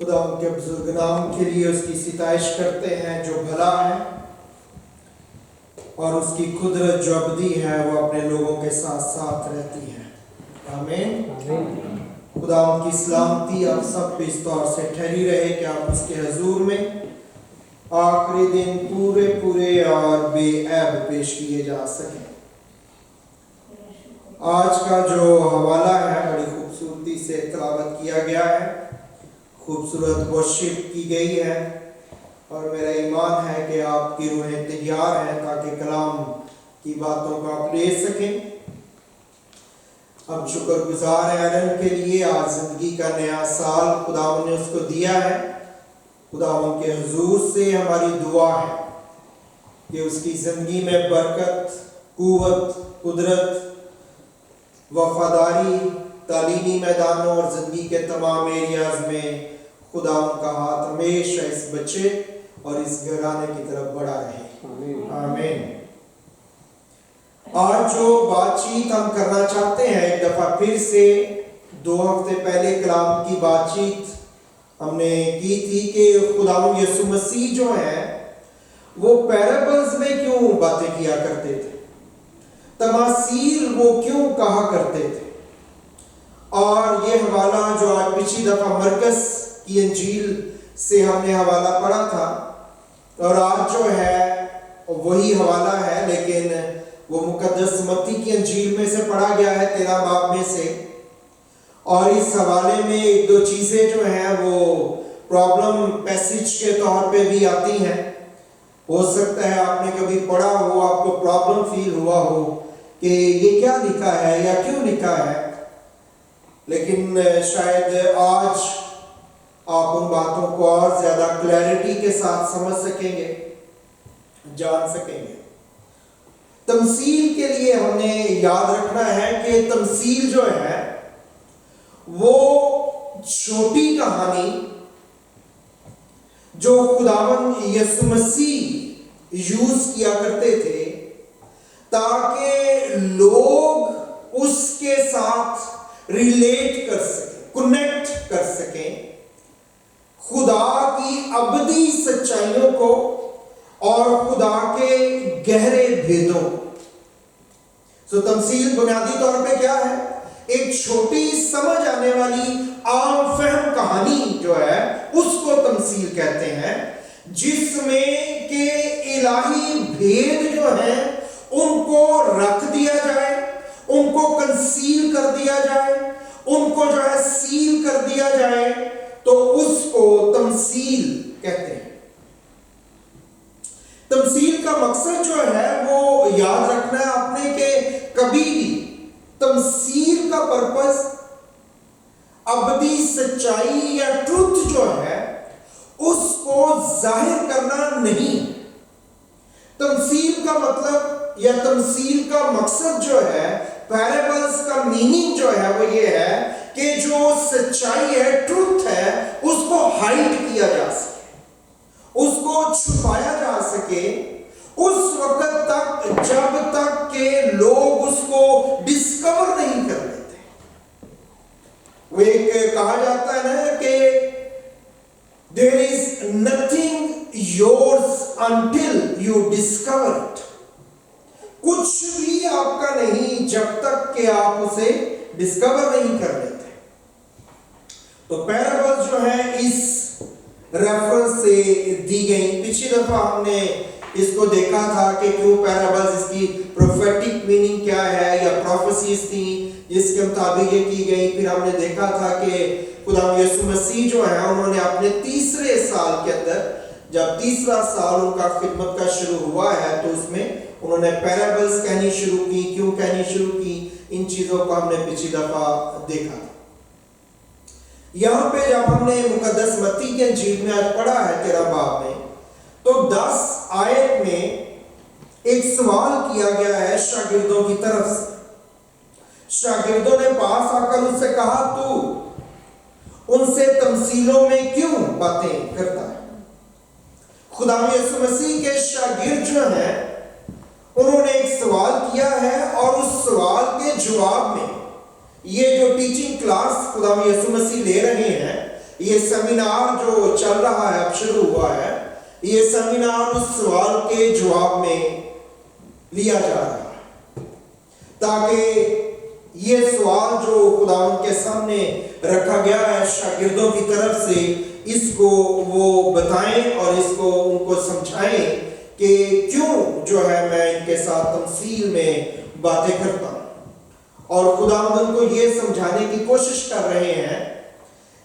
خدا ان کے بزرگ نام کے لیے اس کی ستائش کرتے ہیں جو بھلا ہے، اور اس کی قدرت جو ابدی ہے وہ اپنے لوگوں کے ساتھ ساتھ رہتی ہے۔ آمین۔ خدا ان کی سلامتی آپ سب پہ اس طور سے ٹھہری رہے کہ آپ اس کے حضور میں آخری دن پورے اور بے عیب پیش کیے جا سکیں۔ آج کا جو حوالہ ہے بڑی خوبصورتی سے تلاوت کیا گیا ہے، خوبصورت ورشپ کی گئی ہے، اور میرا ایمان ہے کہ آپ کی روحیں تیار ہیں تاکہ کلام کی باتوں کو آپ لے سکیں۔ ہم شکر گزار ہیں ایلن کے لیے، آج زندگی کا نیا سال خداوند نے اس کو دیا ہے۔ خداوند کے حضور سے ہماری دعا ہے کہ اس کی زندگی میں برکت، قوت، قدرت، وفاداری، تعلیمی میدانوں اور زندگی کے تمام ایریاز میں خداوند کا ہاتھ ہمیشہ اس بچے اور اس گھرانے کی طرف بڑھا رہے۔ آمین۔ آج جو بات چیت ہم کرنا چاہتے ہیں، ایک دفعہ پھر سے 2 ہفتے پہلے کلام کی بات چیت ہم نے کی تھی کہ خداوند یسوع مسیح جو ہے وہ پیرابلز میں کیوں باتیں کیا کرتے تھے، تماثیل وہ کیوں کہا کرتے تھے۔ اور یہ حوالہ جو آج پچھلی دفعہ مرکز کی انجیل سے ہم نے حوالہ پڑھا تھا، اور آج جو ہے وہی حوالہ ہے لیکن وہ مقدس متی کی انجیل میں سے پڑھا گیا ہے 13 باب میں سے۔ اور اس حوالے میں 1-2 چیزیں جو ہیں وہ پرابلم پیسج کے طور پہ بھی آتی ہیں۔ ہو سکتا ہے آپ نے کبھی پڑھا ہو، آپ کو پرابلم فیل ہوا ہو کہ یہ کیا لکھا ہے یا کیوں لکھا ہے، لیکن شاید آج آپ ان باتوں کو اور زیادہ کلیئرٹی کے ساتھ سمجھ سکیں گے، جان سکیں گے۔ تمثیل کے لیے ہم نے یاد رکھنا ہے کہ تمثیل جو ہے وہ چھوٹی کہانی جو خداوند یسوع مسیح یوز کیا کرتے تھے تاکہ لوگ اس کے ساتھ ریلیٹ کر سکیں، کنیکٹ کر سکیں خدا کی ابدی سچائیوں کو اور خدا کے گہرے بھیدوں کو۔ تمثیل بنیادی طور پہ کیا ہے؟ ایک چھوٹی سمجھ آنے والی عام فہم کہانی جو ہے اس کو تمثیل کہتے ہیں، جس میں کہ الہی بھید جو ہیں ان کو رکھ دیا جائے، ان کو کنسیل کر دیا جائے، ان کو جو ہے سیل کر دیا جائے، تو اس کو تمثیل کہتے ہیں۔ تمثیل کا مقصد جو ہے وہ یاد رکھنا ہے آپ نے کہ کبھی بھی تمثیل کا پرپس ابدی سچائی یا ٹروتھ جو ہے اس کو ظاہر کرنا نہیں۔ تمثیل کا مطلب یا تمثیل کا مقصد جو ہے، پیرابلز کا میننگ جو ہے وہ یہ ہے کہ جو سچائی ہے، ٹروتھ ہے، اس کو ہائڈ کیا جا سکے، اس کو چھپایا جا سکے اس وقت تک جب تک کہ لوگ اس کو ڈسکور نہیں کر لیتے۔ وہ ایک کہا جاتا ہے نا کہ there is nothing yours until you discover it۔ کچھ بھی آپ کا نہیں جب تک کہ آپ اسے ڈسکور نہیں کر لیتے۔ تو پیرابلز جو ہے اس ریفرنس سے دی گئی۔ پچھلی دفعہ ہم نے اس کو دیکھا تھا کہ کیوں پیرابلز، اس کی پروفیٹک میننگ کیا ہے یا پروفیسیز تھیں جس کے مطابق یہ کی گئی۔ پھر ہم نے دیکھا تھا کہ خدا یسوع مسیح جو ہے انہوں نے اپنے 3 سال کے اندر، جب 3 سال ان کا خدمت کا شروع ہوا ہے، تو اس میں انہوں نے پیرابلز کہنی شروع کی۔ کیوں کہنی شروع کی؟ ان چیزوں کو ہم نے پچھلی دفعہ دیکھا تھا۔ یہاں پہ جب ہم نے مقدس متی کے انجیل میں آج پڑھا ہے 13 باب میں، تو 10 آیت میں ایک سوال کیا گیا ہے شاگردوں کی طرف سے۔ شاگردوں نے پاس آ کر اس سے کہا، تو ان سے تمثیلوں میں کیوں باتیں کرتا ہے؟ خدا یسوع مسیح کے شاگرد جو ہیں انہوں نے ایک سوال کیا ہے، اور اس سوال کے جواب میں یہ جو ٹیچنگ کلاس خدا یسوع مسیح لے رہے ہیں، یہ سیمینار جو چل رہا ہے اب شروع ہوا ہے، یہ سیمینار اس سوال کے جواب میں لیا جا رہا ہے تاکہ یہ سوال جو خداوند کے سامنے رکھا گیا ہے شاگردوں کی طرف سے، اس کو وہ بتائیں اور اس کو ان کو سمجھائیں کہ کیوں جو ہے میں ان کے ساتھ تمثیل میں باتیں کرتا ہوں، اور خداوند کو یہ سمجھانے کی کوشش کر رہے ہیں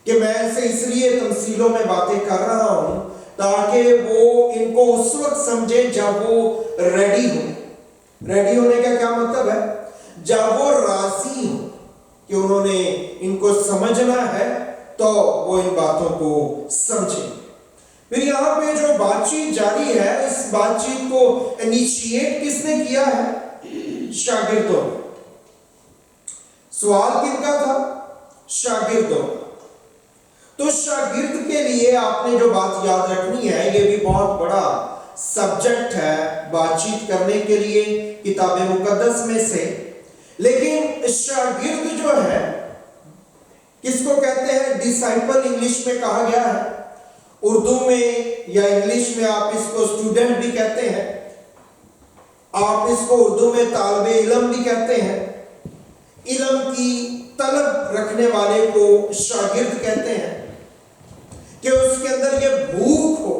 کہ میں ان سے اس لیے تمثیلوں میں باتیں کر رہا ہوں تاکہ وہ ان کو اس وقت سمجھیں جب وہ ریڈی ہو۔ ریڈی ہونے کا کیا مطلب ہے؟ جب وہ راضی ہو کہ انہوں نے ان کو سمجھنا ہے تو وہ ان باتوں کو سمجھیں۔ پھر یہاں پہ جو بات چیت جاری ہے، اس بات چیت کو انیشیٹ کس نے کیا ہے؟ شاگردوں نے۔ سوال کن کا تھا؟ شاگردوں۔ تو شاگرد کے لیے آپ نے جو بات یاد رکھنی ہے، یہ بھی بہت بڑا سبجیکٹ ہے بات چیت کرنے کے لیے کتاب مقدس میں سے، لیکن شاگرد جو ہے کس کو کہتے ہیں؟ ڈسائپل انگلش میں کہا گیا ہے، اردو میں یا انگلش میں آپ اس کو اسٹوڈنٹ بھی کہتے ہیں، آپ اس کو اردو میں طالب علم بھی کہتے ہیں، علم کی طلب رکھنے والے کو شاگرد کہتے ہیں، کہ اس کے اندر یہ بھوک ہو،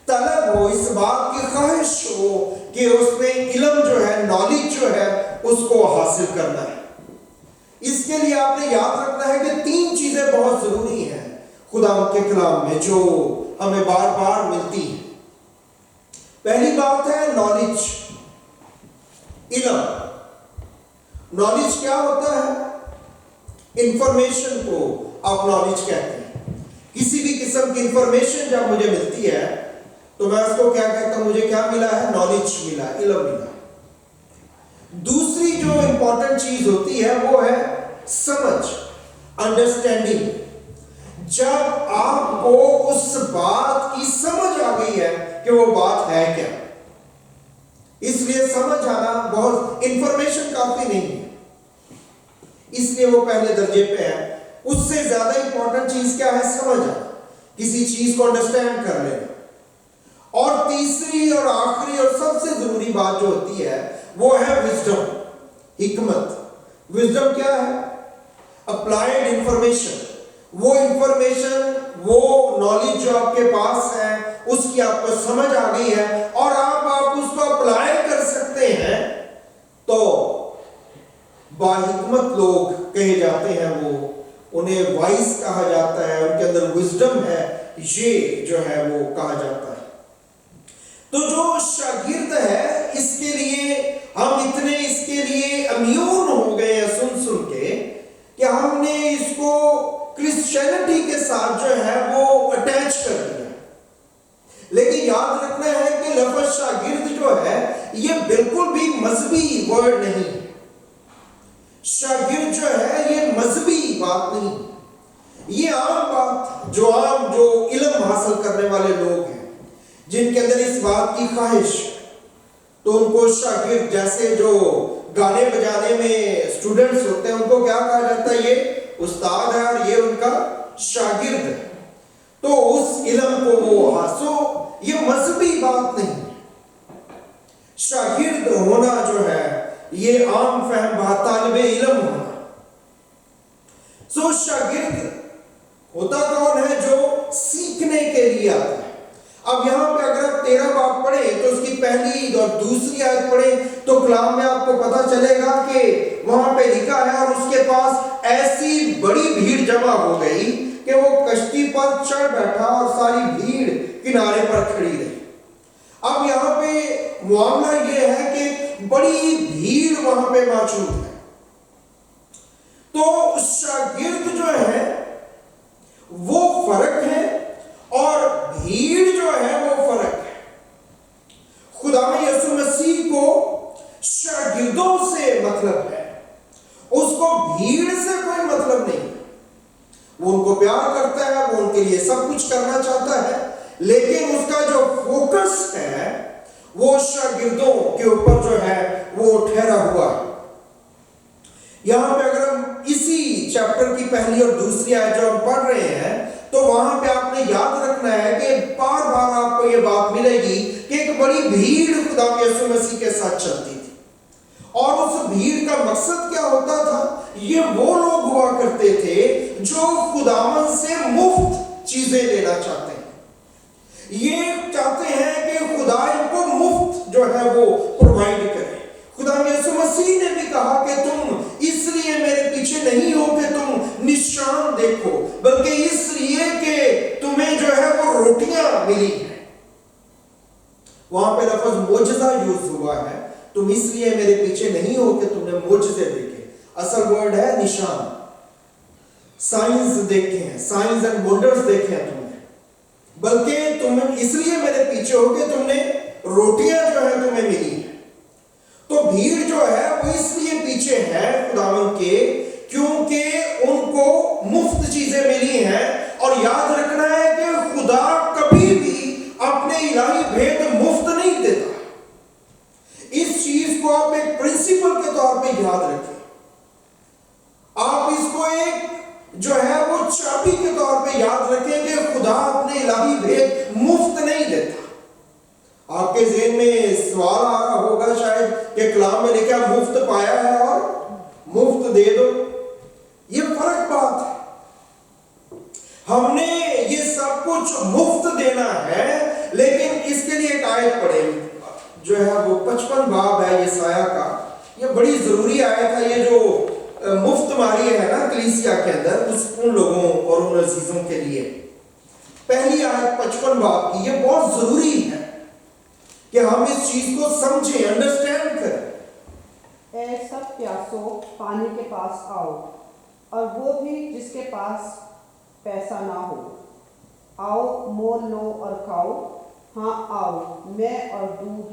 طلب ہو، اس بات کی خواہش ہو کہ اس میں علم جو ہے، نالج جو ہے، اس کو حاصل کرنا ہے۔ اس کے لیے آپ نے یاد رکھنا ہے کہ 3 چیزیں بہت ضروری ہیں خداوند کے کلام میں جو ہمیں بار بار ملتی ہیں۔ پہلی بات ہے نالج، علم۔ نالج کیا ہوتا ہے؟ انفارمیشن کو آپ نالج کہتے ہیں۔ کسی بھی قسم کی انفارمیشن جب مجھے ملتی ہے تو میں اس کو کیا کہتا ہوں؟ مجھے کیا ملا ہے؟ نالج ملا، علم ملا۔ دوسری جو امپورٹنٹ چیز ہوتی ہے وہ ہے سمجھ، انڈرسٹینڈنگ۔ جب آپ کو اس بات کی سمجھ آ گئی ہے کہ وہ بات ہے کیا، اس لیے سمجھ آنا بہت، انفارمیشن کافی نہیں ہے، اس لیے وہ پہلے درجے پہ ہے۔ اس سے زیادہ امپورٹنٹ چیز کیا ہے؟ سمجھ آنا، کسی چیز کو انڈرسٹینڈ کر لینا۔ اور تیسری اور آخری اور سب سے ضروری بات جو ہوتی ہے وہ ہے وزڈم، حکمت۔ وزڈم کیا ہے؟ اپلائیڈ انفارمیشن، وہ انفارمیشن، وہ نالج جو آپ کے پاس ہے، اس کی آپ کو سمجھ آ گئی ہے اور آپ اس کو اپلائی کر سکتے ہیں، تو باحکمت لوگ کہے جاتے ہیں، وہ انہیں وائس کہا جاتا ہے، ان کے اندر وزڈم ہے، یہ جو ہے وہ کہا جاتا ہے۔ تو جو شاگرد ہے، اس کے لیے ہم اتنے اس کے لیے امیون ہو گئے ہیں سن کے کہ ہم نے اس کو کرسچینٹی کے ساتھ جو ہے وہ اٹیچ کر دیا۔ لیکن یاد رکھنا ہے کہ لفظ شاگرد جو ہے یہ بالکل بھی مذہبی ورڈ نہیں۔ شاگرد جو ہے یہ مذہبی بات نہیں، یہ عام بات، جو علم حاصل کرنے والے لوگ ہیں، جن کے اندر اس بات کی خواہش، تو ان کو شاگرد، جیسے جو گانے بجانے میں اسٹوڈنٹس ہوتے ہیں ان کو کیا کہا جاتا ہے؟ یہ استاد ہے اور یہ ان کا شاگرد ہے۔ تو اس علم کو وہ حاصل، یہ مذہبی بات نہیں۔ شاگرد ہونا جو ہے یہ عام فہم بات، طالب علم ہونا۔ شاگرد ہوتا کون ہے؟ جو سیکھنے کے لیے آتا ہے۔ اب یہاں پہ اگر آپ 13 باب پڑھیں تو اس کی پہلی اور دوسری آیت پڑھیں تو کلام میں آپ کو پتا چلے گا کہ وہاں پہ لکھا ہے، اور اس کے پاس ایسی بڑی بھیڑ جمع ہو گئی کہ وہ کشتی پر چڑھ بیٹھا اور ساری بھیڑ کنارے پر کھڑی رہی۔ اب یہاں پہ معاملہ یہ ہے کہ بڑی بھیڑ وہاں پہ موجود ہے، تو شاگرد جو ہے وہ فرق ہے اور بھیڑ جو ہے وہ فرق ہے۔ خدا یسوع مسیح کو شاگردوں سے مطلب ہے، اس کو بھیڑ سے کوئی مطلب نہیں۔ وہ ان کو پیار کرتا ہے، وہ ان کے لیے سب کچھ کرنا چاہتا ہے، لیکن اس کا جو فوکس ہے وہ شاگردوں کے اوپر جو ہے وہ ٹھہرا ہوا ہے۔ یہاں پہ اگر ہم اسی چیپٹر کی پہلی اور دوسری آیت جو ہم پڑھ رہے بڑی بھیڑ خدا یسوع مسیح کے ساتھ چلتی تھی، اور اس بھیڑ کا مقصد کیا ہوتا تھا؟ یہ وہ لوگ ہوا کرتے تھے جو خداوند سے مفت چیزیں لینا چاہتے ہیں، یہ چاہتے ہیں کہ خدا ان کو مفت جو ہے وہ پرووائڈ کرے۔ خدا یسوع مسیح نے بھی کہا کہ تم اس لیے میرے پیچھے نہیں ہو کہ تم نشان دیکھو، بلکہ اس لیے کہ تمہیں جو ہے وہ روٹیاں ملی ہیں۔ وہاں پہ لفظ معجزہ یوز ہوا ہے، تم اس لیے میرے پیچھے نہیں ہو کہ تم نے معجزے دیکھے، اصل ورڈ ہے نشان، سائنس دیکھے ہیں، سائنس اینڈ ونڈرز دیکھے ہیں تم نے، بلکہ تم اس لیے میرے پیچھے ہو کہ تم نے روٹیاں جو ہے تمہیں ملی ہیں۔ تو بھیڑ جو ہے وہ اس لیے پیچھے ہے خداوند کے کیونکہ ان کو مفت چیزیں ملی ہیں، اور یاد رکھنا ہے کہ خدا کبھی بھی اپنے الہی بھید مفت نہیں دیتا۔ اس چیز کو آپ ایک پرنسپل کے طور پہ یاد رکھیں، آپ اس کو ایک جو ہے وہ چابی کے طور پہ یاد رکھیں کہ خدا اپنے الہی بھید مفت نہیں دیتا۔ آپ کے ذہن میں سوال آ رہا ہوگا شاید کہ کلام میں لکھا مفت پایا ہے اور مفت دے دو، یہ فرق بات ہے۔ ہم نے یہ سب کچھ مفت دینا ہے، لیکن اس کے لیے ایک آیت پڑھے جو ہے وہ 55 باب ہے یسایہ کا، یہ بڑی ضروری آیت ہے، یہ جو مفت ماری ہے نا کلیسیا کے اندر ان لوگوں اور ان عزیزوں کے لیے۔ پہلی آیت 55 باب کی، یہ بہت ضروری ہے کہ ہم اس چیز کو سمجھیں، انڈرسٹینڈ کریں۔ اے سب پیاسو پانی کے پاس آؤ، اور وہ بھی جس کے پاس پیسہ نہ ہو، آؤ مول لو اور کھاؤ، ہاں آؤ میں اور دودھ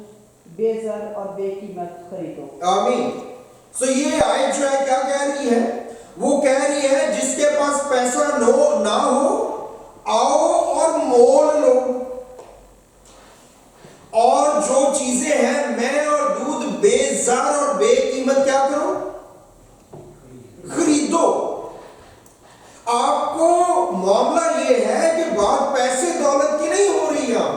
بے زر اور بے قیمت خریدو۔ آمین۔ سو یہ آیت جو ہے کیا کہہ رہی ہے؟ وہ کہہ رہی ہے جس کے پاس پیسہ نہ ہو آؤ اور مول لو، اور جو چیزیں ہیں میں اور دودھ بے زر اور بے قیمت کیا کرو؟ خریدو۔ آپ کو معاملہ یہ ہے کہ بات پیسے دولت کی نہیں ہو رہی ہے،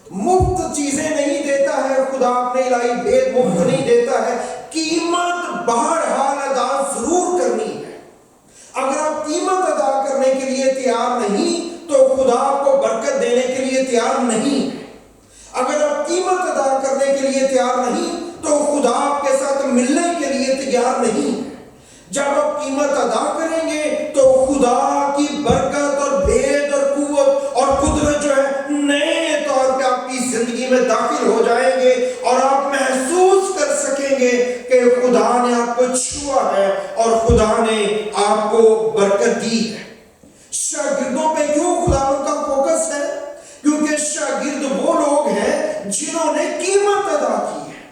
مفت چیزیں نہیں دیتا ہے خدا، اپنے الہی بھید مفت نہیں دیتا ہے، قیمت بہرحال ادا ضرور کرنی ہے۔ اگر آپ قیمت ادا کرنے کے لیے تیار نہیں تو خدا آپ کو برکت دینے کے لیے تیار نہیں ہے۔ اگر آپ قیمت ادا کرنے کے لیے تیار نہیں تو خدا آپ کے ساتھ ملنے کے لیے تیار نہیں ہے۔ جب آپ قیمت ادا کریں گے تو خدا کی برکت اور بھید اور قوت اور قدرت جو ہے نئے طور پہ آپ کی زندگی میں داخل ہو جائیں گے، اور آپ محسوس کر سکیں گے کہ خدا نے آپ کو چھوا ہے اور خدا نے آپ کو برکت دی ہے۔ شاگردوں پہ کیوں خداوند کا فوکس ہے؟ کیونکہ شاگرد وہ لوگ ہیں جنہوں نے قیمت ادا کی ہے۔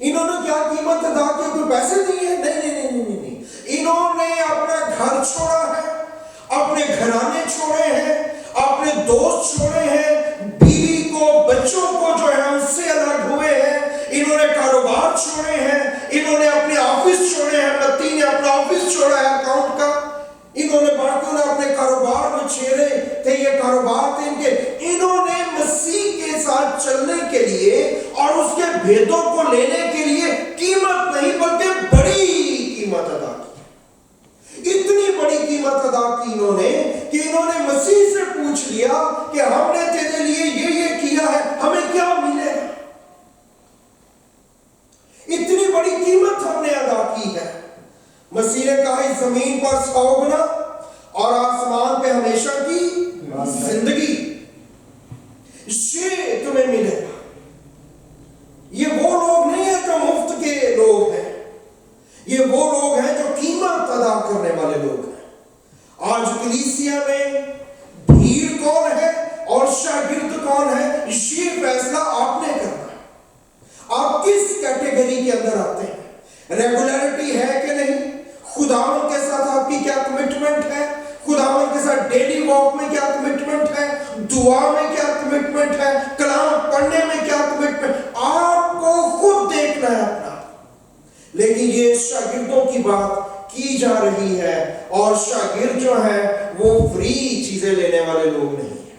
انہوں نے کیا قیمت ادا کی؟ کوئی پیسے دیے ہیں؟ نہیں، انہوں نے اپنا گھر چھوڑا ہے، اپنے گھرانے چھوڑے ہیں، اپنے دوست چھوڑے ہیں، بیوی کو بچوں کو جو ہے اس سے الگ ہوئے ہیں، انہوں نے کاروبار چھوڑے ہیں، انہوں نے اپنے آفس چھوڑے ہیں، متی نے اپنا آفس چھوڑا ہے اکاؤنٹ کا، انہوں نے باقیوں نے اپنے کاروبار میں چھیڑے تھے، یہ کاروبار تھے ان کے، انہوں نے مسیح کے ساتھ چلنے کے لیے اور اس کے بھیدوں کو لینے کے لیے قیمت نہیں بلکہ بڑی قیمت ادا کی، اتنی بڑی قیمت ادا کی انہوں نے کہ انہوں نے مسیح سے پوچھ لیا کہ ہم نے تیرے لیے یہ کیا ہے، ہمیں کیا ملے گا؟ اتنی بڑی قیمت ہم نے ادا کی ہے۔ مسیح نے کہا اس زمین پر 100 گنا اور آسمان پہ ہمیشہ کی زندگی، یہ تمہیں ملے گا۔ یہ وہ لوگ نہیں ہیں جو مفت کے لوگ ہیں، یہ وہ لوگ ہیں جو قیمت ادا کرنے والے لوگ ہیں۔ آج کلیسیا میں بھیڑ کون ہے اور شاگرد کون ہے، یہ فیصلہ آپ نے کرنا ہے۔ آپ کس کیٹیگری کے اندر آتے ہیں؟ ریگولیرٹی ہے کہ نہیں؟ خداوند کے ساتھ آپ کی کیا کمٹمنٹ ہے؟ خداوند کے ساتھ ڈیلی واک میں کیا کمٹمنٹ ہے؟ دعا میں کیا کمٹمنٹ ہے؟ کلام پڑھنے میں کیا کمٹمنٹ؟ آپ کو خود دیکھنا ہے اپنا۔ لیکن یہ شاگردوں کی بات کی جا رہی ہے، اور شاگرد جو ہے وہ فری چیزیں لینے والے لوگ نہیں ہیں۔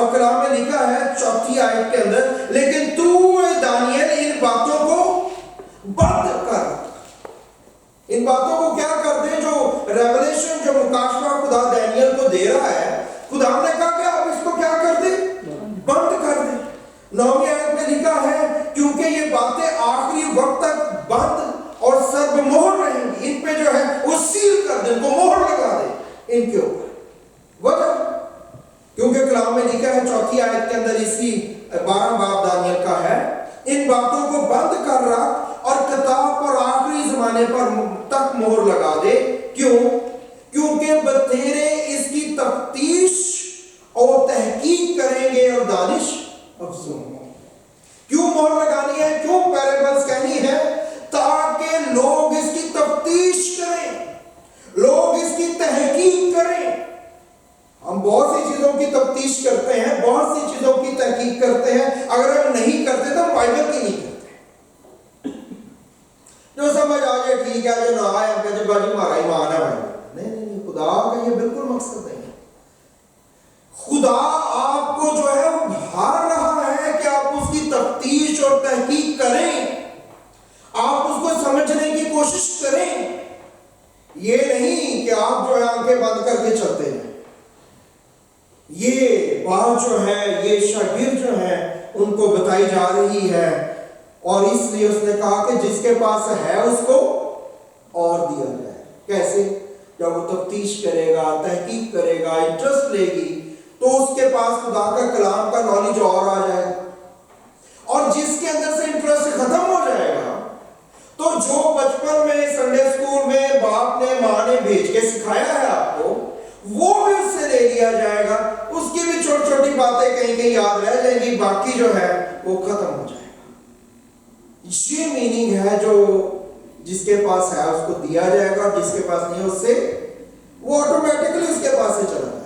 اور کلام میں لکھا ہے 4 آیت کے اندر، لیکن تو دانیل ان باتوں کو بند کر۔ ان باتوں کو کیا کر دیں؟ جو ریولیشن، جو مکاشفہ خدا دانیل کو دے رہا ہے، خدا نے کہا کہ آپ اس کو کیا کر دیں؟ بند کر دیں۔ 9 آیت میں لکھا ہے کیونکہ یہ باتیں آخری وقت تک بند اور سرب مہر رہیں گی، ان پہ جو ہے وہ سیل کر دیں، ان کو مہر لگا دیں ان کے اوپر۔ وجہ کیونکہ کلام میں لکھا ہے 4 آیت کے اندر، اسی 12 باب دانیل کا ہے، ان باتوں کو بند کر رکھ اور کتاب پر آخری زمانے پر تک مہر لگا دے۔ کیوں؟ کیونکہ بتیرے اس کی تفتیش اور تحقیق کریں گے اور دانش افزوں ہوں۔ کیوں مہر لگانی ہے؟ کیوں پیرابلز کہنی ہے؟ تاکہ لوگ اس کی تفتیش کریں، لوگ اس کی تحقیق کریں۔ ہم بہت سی چیزوں کی تفتیش کرتے ہیں، بہت سی چیزوں کی تحقیق کرتے ہیں، اگر ہم نہیں کرتے تو ہم بائبل کی نہیں کرتے۔ جو سمجھ آ جائے ٹھیک ہے، جو نہ آئے ہم کہتے باجی ہمارا ایمان ہے بھائی۔ نہیں، خدا کا یہ بالکل مقصد نہیں ہے۔ خدا آپ کو جو ہے وہ بھار رہا ہے کہ آپ اس کی تفتیش اور تحقیق کریں، آپ اس کو سمجھنے کی کوشش کریں۔ یہ نہیں کہ آپ جو ہے آنکھیں بند کر کے چلتے ہیں۔ یہ بات جو ہے، یہ شاگرد جو ہے ان کو بتائی جا رہی ہے، اور اس لیے اس نے کہا کہ جس کے پاس ہے اس کو اور دیا جائے۔ کیسے؟ جب وہ تفتیش کرے گا، تحقیق کرے گا، انٹرسٹ لے گی، تو اس کے پاس خدا کا کلام کا نالج اور آ جائے گا۔ اور جس کے اندر سے انٹرسٹ ختم ہو جائے گا، تو جو بچپن میں سنڈے اسکول میں باپ نے ماں نے بھیج کے سکھایا ہے آپ کو، وہ بھی اس سے لے لیا جائے گا۔ اس کی بھی چھوٹی چھوٹی باتیں کہیں کہیں یاد رہ جائیں گی، باقی جو ہے وہ ختم ہو جائے گا۔ یہ میننگ ہے جو جس کے پاس ہے اس کو دیا جائے گا، جس کے پاس نہیں اس سے وہ آٹومیٹکلی اس کے پاس سے چلا جائے گا۔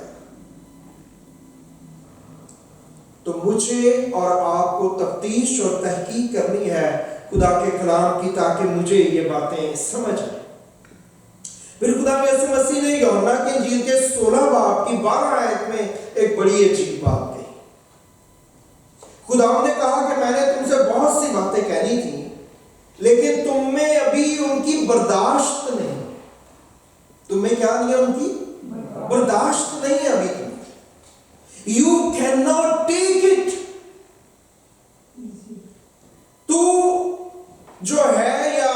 تو مجھے اور آپ کو تفتیش اور تحقیق کرنی ہے خدا کے کلام کی، تاکہ مجھے یہ باتیں سمجھ آئیں۔ پھر خدا یسوع مسیح نے یوحنا کی انجیل کے 16 باب کی 12 آیت میں ایک بڑی عجیب بات کہی۔ خدا نے کہا کہ میں نے تم سے بہت سی باتیں کہنی تھی، لیکن تم میں ابھی ان کی برداشت نہیں۔ تم میں کیا نہیں ہے؟ ان کی برداشت نہیں ہے ابھی۔ تم You cannot take it۔ تو جو ہے، یا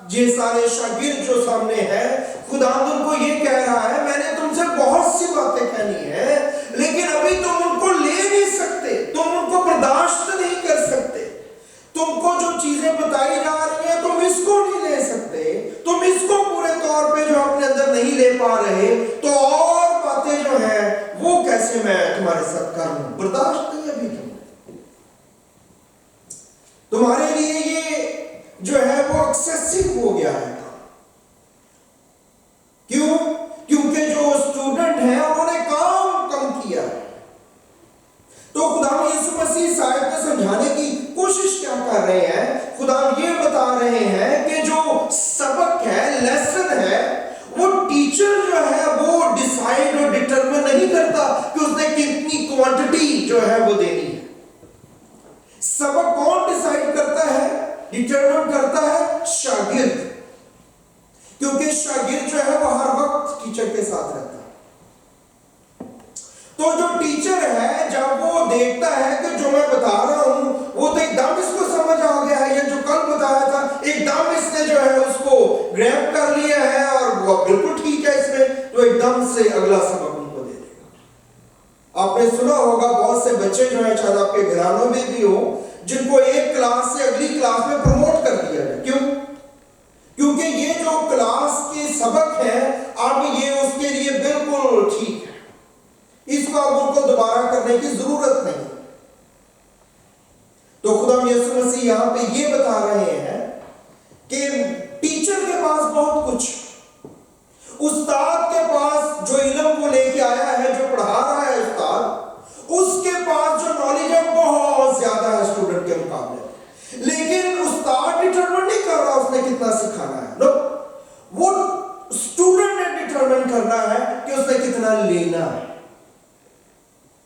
یہ سارے شاگرد جو سامنے ہیں، خدا ان کو یہ کہہ رہا ہے میں نے تم سے بہت سی باتیں کہنی ہیں، لیکن ابھی تم ان کو لے نہیں سکتے، تم ان کو برداشت نہیں کر سکتے۔ تم کو جو چیزیں بتائی جا رہی ہیں تم اس کو نہیں لے سکتے، تم اس کو پورے طور پہ جو اپنے اندر نہیں لے پا رہے، تو اور باتیں جو ہیں وہ کیسے میں تمہارے ساتھ کر لوں؟ برداشت نہیں ابھی تمہارے لیے یہ جو ہے وہ ایکسیسو ہو گیا ہے۔ کیوں؟ کیونکہ جو اسٹوڈنٹ ہیں انہوں نے کام کم کیا ہے۔ تو خدا یسوع مسیح اس آیت میں سمجھانے کی کوشش کیا کر رہے ہیں؟ خدا یہ بتا رہے ہیں کہ جو سبق ہے، لیسن ہے، وہ ٹیچر جو ہے وہ ڈیسائیڈ اور ڈٹرمن نہیں کرتا کہ اس نے کتنی کوانٹٹی جو ہے وہ دینی ہے۔ سبق کون ڈیسائیڈ کرتا ہے، ڈٹرمن کرتا ہے؟ شاگرد۔ کیونکہ شاگرد جو ہے وہ ہر وقت ٹیچر کے ساتھ رہتا ہے۔ تو جو ٹیچر ہے جب وہ دیکھتا ہے کہ جو میں بتا رہا ہوں وہ تو ایک دم اس کو سمجھ آ گیا ہے، یہ جو کل بتایا تھا ایک دم اس نے جو ہے اس کو گریب کر لیا ہے اور وہ بالکل ٹھیک ہے اس میں، تو ایک دم سے اگلا سبق ان کو دے دے گا۔ آپ نے سنا ہوگا بہت سے بچے جو ہیں، شاید آپ کے گھرانوں میں بھی ہو، جن کو ایک کلاس سے اگلی کلاس میں پروموٹ کر دیا جائے۔ کیوں؟ کیونکہ یہ جو کلاس کے سبق ہیں اب یہ اس کے لیے بالکل ٹھیک ہے، اس کو اب ان کو دوبارہ کرنے کی ضرورت نہیں۔ تو خدا یسوع مسیح یہاں پہ یہ بتا رہے ہیں کہ ٹیچر کے پاس بہت کچھ، استاد کے پاس جو علم وہ لے کے آیا ہے، جو پڑھا رہا ہے استاد، اس کے پاس جو نالج ہے بہت زیادہ ہے اسٹوڈنٹ کے مقابلے، لیکن استاد ڈٹرمن نہیں کر رہا اس نے کتنا سکھانا ہے، نو، وہ اسٹوڈنٹ نے ڈٹرمن کرنا ہے کہ اس نے کتنا لینا ہے۔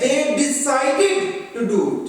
they decided to do it,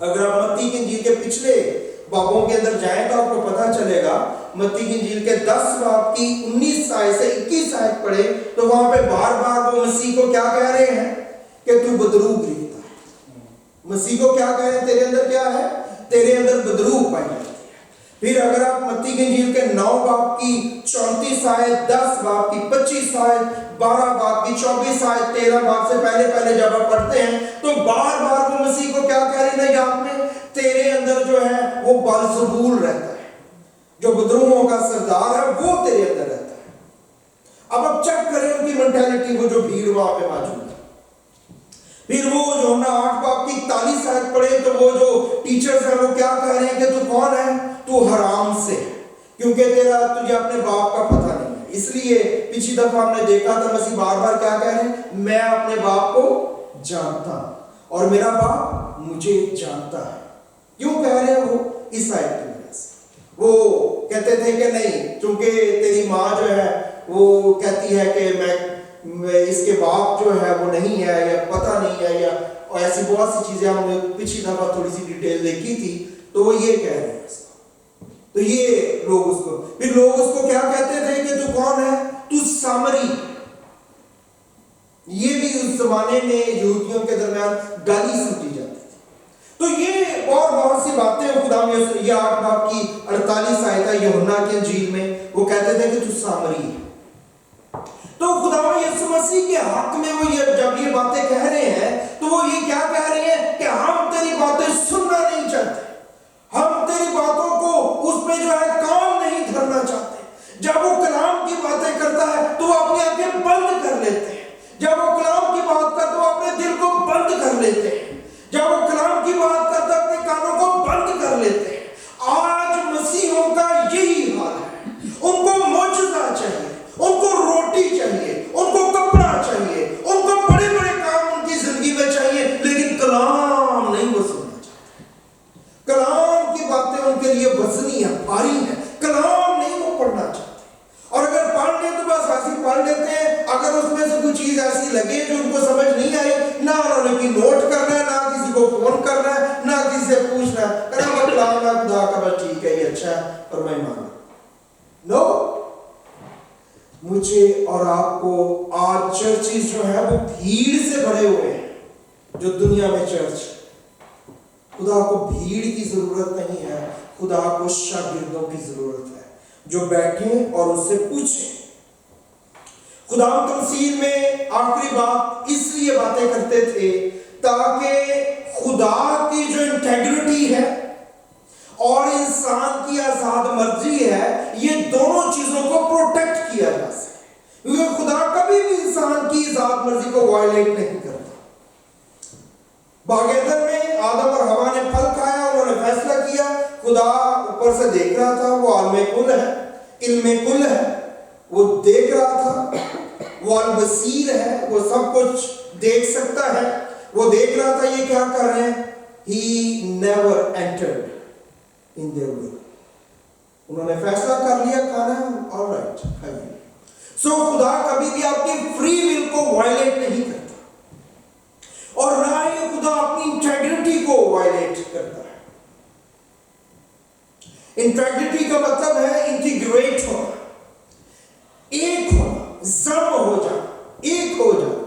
اگر آپ متی کی انجیل کے پچھلے بابوں کے اندر جائیں تو آپ کو پتہ چلے گا. متی کی انجیل کے 10 باب کی 19 آیت سے 21 آیت پڑھے تو وہاں پہ بار بار وہ مسیح کو کیا کہہ رہے ہیں کہ تو بدروگ لکھتا ہے. مسیح کو کیا کہہ رہے ہیں؟ تیرے اندر کیا ہے؟ تیرے اندر بدروگ پائی جاتی ہے. پھر اگر آپ متی کی انجیل کے 9 باب کی 34 آیت، 10 باب کی 25 آیت، 12 باب کی 24 آیت، 13 باب سے پہلے جب آپ پڑھتے ہیں تو بار بار وہ مسیح کو کیا کہہ رہے ہیں؟ یا آپ نے تیرے اندر جو ہے وہ بلزبول رہتا ہے، جو بدروہوں کا سردار ہے وہ تیرے اندر رہتا ہے. اب آپ چیک کریں ان کی مینٹیلٹی، وہ جو بھیڑ وہاں پہ موجود ہے. پھر وہ یوحنا 8 باب کی 41 آیت پڑھے تو وہ جو ٹیچرز ہیں وہ کیا کہہ رہے ہیں کہ تو کون ہے؟ تو حرام سے، کیونکہ تجھے اپنے باپ کا پتہ نہیں ہے. اس لیے پچھلی دفعہ ہم نے دیکھا تھا مسیح بار بار کیا کہہ رہے ہیں؟ میں اپنے باپ کو جانتا ہوں اور میرا باپ مجھے جانتا ہے. کیوں کہہ رہے ہیں وہ؟ اس آیت کی وجہ سے. وہ کہتے تھے کہ نہیں، چونکہ تیری ماں جو ہے وہ کہتی ہے کہ میں اس کے باپ جو ہے وہ نہیں ہے یا پتہ نہیں ہے، یا ایسی بہت سی چیزیں ہم نے پچھلی دفعہ تھوڑی سی ڈیٹیل دیکھی تھی. تو وہ یہ کہہ رہے ہیں. تو یہ لوگ اس کو، پھر لوگ اس کو کیا کہتے تھے کہ تو کون ہے؟ تو سامری. یہ بھی اس زمانے میں یہودیوں کے درمیان گالی سمجھی جاتی تھی. تو یہ اور بہت سی باتیں خدا میں، یہ 8 باب کی 48 آیت ہے یوحنا کی انجیل میں، وہ کہتے تھے کہ تو سامری ہے. تو خدا یسوع مسیح کے حق میں وہ جب یہ باتیں کہہ رہے ہیں تو وہ یہ کیا کہہ رہے ہیں کہ ہم تیری باتیں سننا نہیں چاہتے، ہم تیری باتوں کو اس پہ جو ہے کام نہیں دھرنا چاہتے. جب وہ کلام کی باتیں کرتا ہے تو وہ اپنی آنکھیں بند کر لیتے ہیں. جب وہ کلام کی بات کرتا ہے تو وہ اپنے دل کو بند کر لیتے ہیں. جب وہ کلام کی بات کرتا ہے اپنے کانوں کو بند کر لیتے ہیں. آج مسیحوں کا یہی حال ہے. ان کو معجزہ چاہیے، ان کو روٹی چاہیے، ان کو کپڑا چاہیے، ان کو بڑے بڑے کام ان کی زندگی میں چاہیے، لیکن کلام نہیں وہ سننا چاہتے. کلام کی باتیں ان کے لیے وزنی ہیں، بھاری ہیں. کلام نہیں وہ پڑھنا چاہتے. اور اگر پڑھ لیں تو بس ایسی پڑھ لیتے ہیں. اگر اس میں سے کوئی چیز ایسی لگے جو ان کو سمجھ نہیں آئی، نہ انہوں نے نوٹ کرنا ہے، نہ کسی کو فون کرنا ہے، نہ کسی سے پوچھنا ہے. کہنا کلام ہے خدا کا، بس ٹھیک ہے یہ اچھا ہے اور میں مان. نو، مجھے اور آپ کو آج چرچز جو ہے وہ بھیڑ سے بھرے ہوئے ہیں. جو دنیا میں چرچ، خدا کو بھیڑ کی ضرورت نہیں ہے، خدا کو شاگردوں کی ضرورت ہے جو بیٹھیں اور اس سے پوچھیں. خدا تمثیل میں آخری بات اس لیے باتیں کرتے تھے تاکہ خدا کی جو انٹیگریٹی ہے اور انسان کی آزاد مرضی ہے، یہ دونوں چیزوں کو پروٹیکٹ کیا جا سکے. کیونکہ خدا کبھی بھی انسان کی آزاد مرضی کو وائلیٹ نہیں کرتا. باغ عدن میں آدم اور حوا نے پھل کھایا، انہوں نے فیصلہ کیا. خدا اوپر سے دیکھ رہا تھا، وہ عالم کل ہے، علم کل ہے، وہ دیکھ رہا تھا، وہ البصیر ہے، وہ سب کچھ دیکھ سکتا ہے. وہ دیکھ رہا تھا یہ کیا کر رہے ہیں. He never entered in their will. انہوں نے فیصلہ کر لیا کھانا ہے، all right کھائیے. سو خدا کبھی بھی آپ کی فری ول کو وائلیٹ نہیں کرتا، اور نہ ہی خدا اپنی انٹیگریٹی کو وائلیٹ کرتا ہے. انٹیگریٹی کا مطلب ہے انٹیگریٹ ہونا، ایک ہونا، ضم ہو جانا، ایک ہو جانا.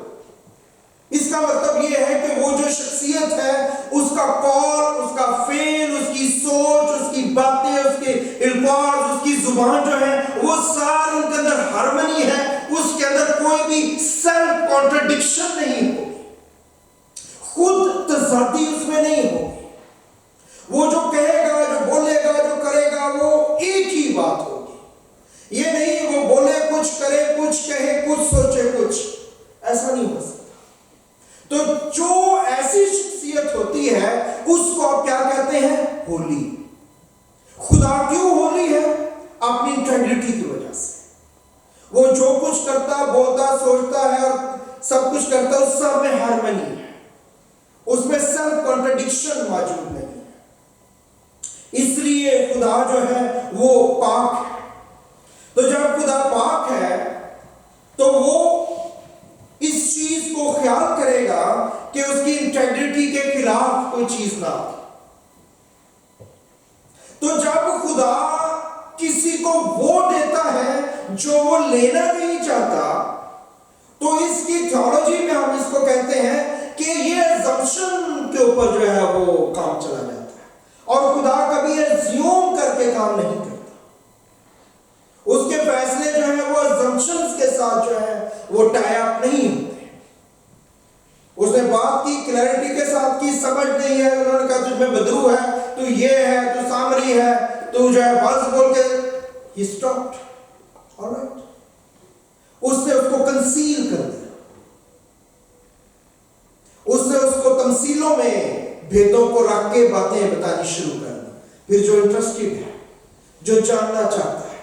اس کا مطلب یہ ہے کہ وہ جو شخصیت ہے، اس کا قول، اس کا فعل، اس کی سوچ، اس کی باتیں، اس کے الفاظ، اس کی زبان جو ہے وہ سارے ان کے اندر ہارمنی ہے. اس کے اندر کوئی بھی سیلف کانٹرڈکشن نہیں ہوگی، خود تضادی اس میں نہیں ہوگی. وہ جو کہے گا، جو بولے گا، جو کرے گا، وہ ایک ہی بات ہوگی. یہ نہیں وہ بولے کچھ، کرے کچھ، کہے کچھ، سوچے کچھ. ایسا نہیں ہو سکتا. تو جو ایسی شخصیت ہوتی ہے اس کو آپ کیا کہتے ہیں؟ ہولی. خدا کیوں ہولی ہے؟ اپنی انٹیگریٹی کی وجہ سے. وہ جو کچھ کرتا، بولتا، سوچتا ہے اور سب کچھ کرتا، اس سب میں ہارمنی ہے، اس میں سیلف کانٹرڈکشن موجود نہیں ہے. اس لیے خدا جو ہے وہ پاک ہے. تو جب خدا پاک ہے تو وہ اس چیز کو خیال کرے گا کہ اس کی انٹیگریٹی کے خلاف کوئی چیز نہ ہو۔ تو جب خدا کسی کو وہ دیتا ہے جو وہ لینا نہیں چاہتا، تو اس کی تھیولوجی میں ہم اس کو کہتے ہیں کہ یہ assumption کے اوپر جو ہے وہ کام چلا جاتا ہے، اور خدا کبھی assume کر کے کام نہیں کرتا۔ اس کے فیصلے جو ہیں وہ assumptions کے ساتھ جو ہے وہ ٹائی اپ نہیں ہوتے۔ اس نے بات کی کلیئرٹی کے ساتھ کی، سمجھ نہیں ہے، انہوں نے کہا تجھ میں بدرو ہے، تو یہ ہے، تو سامری ہے، تو جو ہے بس بول کے he stopped. All right. اس نے اس کو کنسیل کر دیا، اس نے اس کو تمثیلوں میں بھیدوں کو رکھ کے باتیں بتانی شروع کر دی۔ پھر جو انٹرسٹڈ ہے، جو جاننا چاہتا ہے،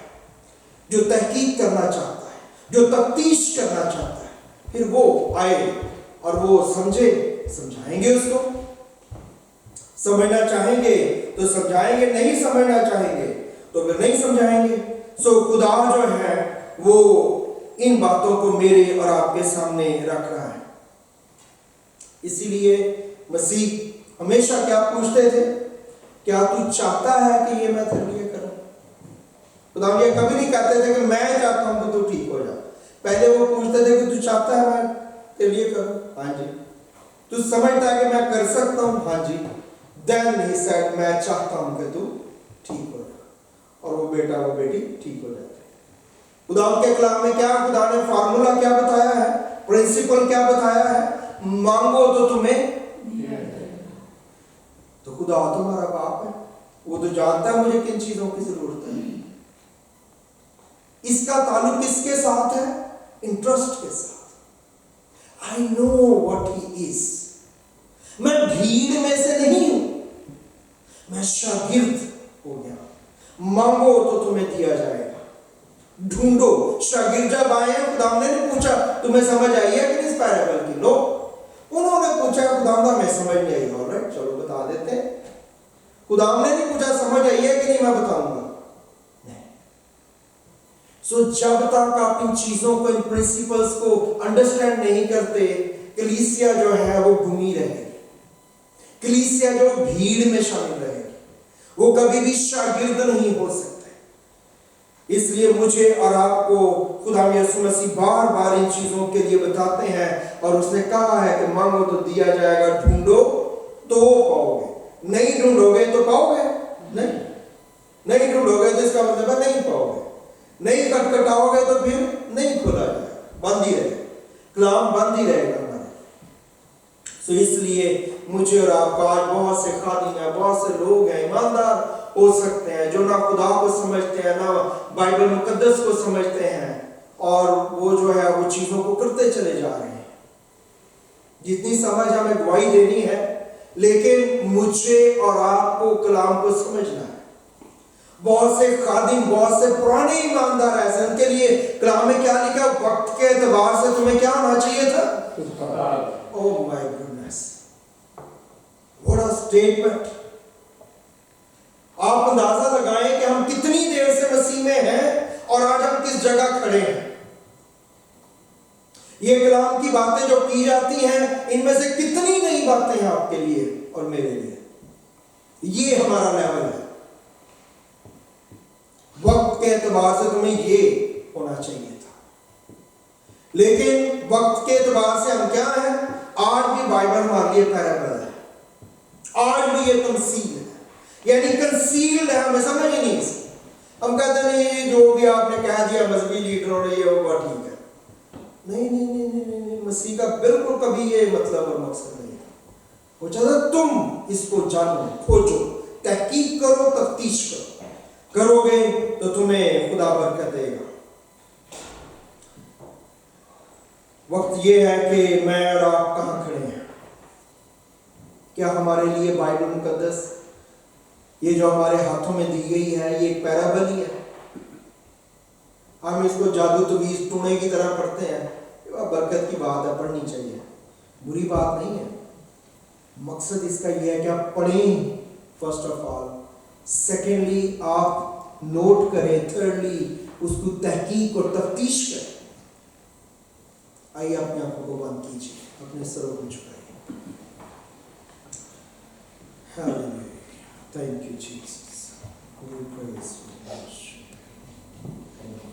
جو تحقیق کرنا چاہتا ہے، جو تفتیش کرنا چاہتا ہے، پھر وہ آئے اور وہ سمجھائیں گے، اس کو سمجھنا چاہیں گے تو سمجھائیں گے، نہیں سمجھنا چاہیں گے تو پھر نہیں سمجھائیں گے۔ سو خدا جو ہے وہ ان باتوں کو میرے اور آپ کے سامنے رکھ رہا ہے۔ اسی لیے مسیح ہمیشہ کیا پوچھتے تھے؟ کیا تو چاہتا ہے کہ یہ میں تیرے لیے کروں؟ خدا یہ کبھی نہیں کہتے تھے کہ میں چاہتا ہوں کہ تو ٹھیک ہو جا۔ پہلے وہ پوچھتے تھے کہ تو چاہتا ہے میں تیرے لیے کروں؟ ہاں جی۔ تو سمجھتا ہے کہ میں کر سکتا ہوں؟ ہاں جی۔ Then he said میں چاہتا ہوں کہ تو ٹھیک ہو جا، اور وہ بیٹا وہ بیٹی ٹھیک ہو جاتے۔ خدا کے کلام میں کیا خدا نے فارمولا کیا بتایا ہے، پرنسپل کیا بتایا ہے؟ مانگو تو تمہیں دیا جائے گا۔ تو خدا تمہارا باپ ہے، وہ تو جانتا ہے مجھے کن چیزوں کی ضرورت ہے۔ اس کا تعلق کس کے ساتھ ہے؟ انٹرسٹ کے ساتھ۔ I know what he is۔ میں بھیڑ میں سے نہیں ہوں، میں شاگرد ہو گیا۔ مانگو تو تمہیں دیا جائے گا، ڈھونڈو۔ شاگرد جب آئے ہیں، خدا نے نہیں پوچھا تمہیں سمجھ آئی ہے کہ اس پیرابل کی؟ نو، انہوں نے پوچھا خدا ہمیں سمجھ نہیں آئی، آلرائٹ چلو بتا دیتے ہیں۔ خدا نے نہیں پوچھا سمجھ آئی ہے کہ نہیں، میں بتاؤں گا، نہیں۔ سو جب تک آپ ان چیزوں کو، ان پرنسپلز کو انڈرسٹینڈ نہیں کرتے، کلیسیا جو ہے وہ گمی رہے گی۔ کلیسیا جو بھیڑ میں شامل رہے گی، وہ کبھی بھی شاگرد نہیں ہو سکتے۔ اس لیے مجھے اور آپ کو خدا یسوع مسیح بار بار ان چیزوں کے لیے بتاتے ہیں، اور اس نے کہا ہے کہ مانگو تو دیا جائے گا، ڈھونڈو تو پاؤ گے۔ نہیں ڈھونڈو گے تو پاؤ گے نہیں، نہیں ڈھونڈو گے تو اس کا مطلب ہے نہیں پاؤ گے، نہیں کھٹکھٹاؤ گے تو پھر نہیں کھولا جائے گا، بند ہی رہے گا، کلام بند ہی رہے گا ہمارا۔ تو اس لیے مجھے اور آپ کا آج بہت سے خادم ہیں، بہت سے لوگ ہیں، ایماندار ہو سکتے ہیں، جو نہ خدا کو سمجھتے ہیں، نہ بائبل مقدس کو سمجھتے ہیں، اور وہ جو ہے وہ چیزوں کو کرتے چلے جا رہے ہیں۔ جتنی سمجھ ہمیں گواہی دینی ہے، لیکن مجھے اور آپ کو کلام کو سمجھنا ہے۔ بہت سے خادم، بہت سے پرانے ایماندار ایسے، ان کے لیے کلام میں کیا لکھا؟ وقت کے اعتبار سے تمہیں کیا ہونا چاہیے تھا؟ Oh my goodness, what a statement۔ آپ اندازہ لگائیں کہ ہم کتنی دیر سے مسیح میں ہیں اور آج ہم کس جگہ کھڑے ہیں۔ یہ کلام کی باتیں جو کی جاتی ہیں، ان میں سے کتنی نئی باتیں ہیں آپ کے لیے اور میرے لیے۔ یہ ہمارا لیول ہے۔ وقت کے اعتبار سے تمہیں یہ ہونا چاہیے تھا، لیکن وقت کے اعتبار سے ہم کیا ہیں؟ آج بھی بائبل ہمارے لیے پیرابل ہے، آج بھی یہ تمثیل ہے، یعنی کنسیلڈ ہے، ہمیں سمجھ ہی نہیں سکتے۔ ہم کہتے ہیں نہیں جو بھی آپ نے کہہ دیا مذہبی لیڈروں نے، یہ وہ ٹھیک ہے۔ نہیں نہیں نہیں نہیں نہیں، مسیح کا بالکل کبھی یہ مطلب اور مقصد نہیں تھا۔ وہ چاہتا تم اس کو جانو، کھوجو، تحقیق کرو، تفتیش کرو گے تو تمہیں خدا برکت دے گا۔ وقت یہ ہے کہ میں اور آپ کہاں کھڑے ہیں۔ کیا ہمارے لیے بائبل مقدس، یہ جو ہمارے ہاتھوں میں دی گئی ہے، یہ ایک پیرابل ہی ہے؟ ہم اس کو جادو تویز ٹونے کی طرح پڑھتے ہیں، برکت کی بات ہے، پڑھنی چاہیے، بری بات نہیں ہے۔ مقصد اس کا یہ ہے کہ آپ پڑھیں فرسٹ آف آل، سیکنڈلی آپ نوٹ کریں، تھرڈلی اس کو تحقیق اور تفتیش کریں۔ آئیے اپنے آنکھوں کو بند کیجیے، اپنے سروں کو جھکائیے۔ Hallelujah. Thank you, Jesus. We praise you. worship. Thank you.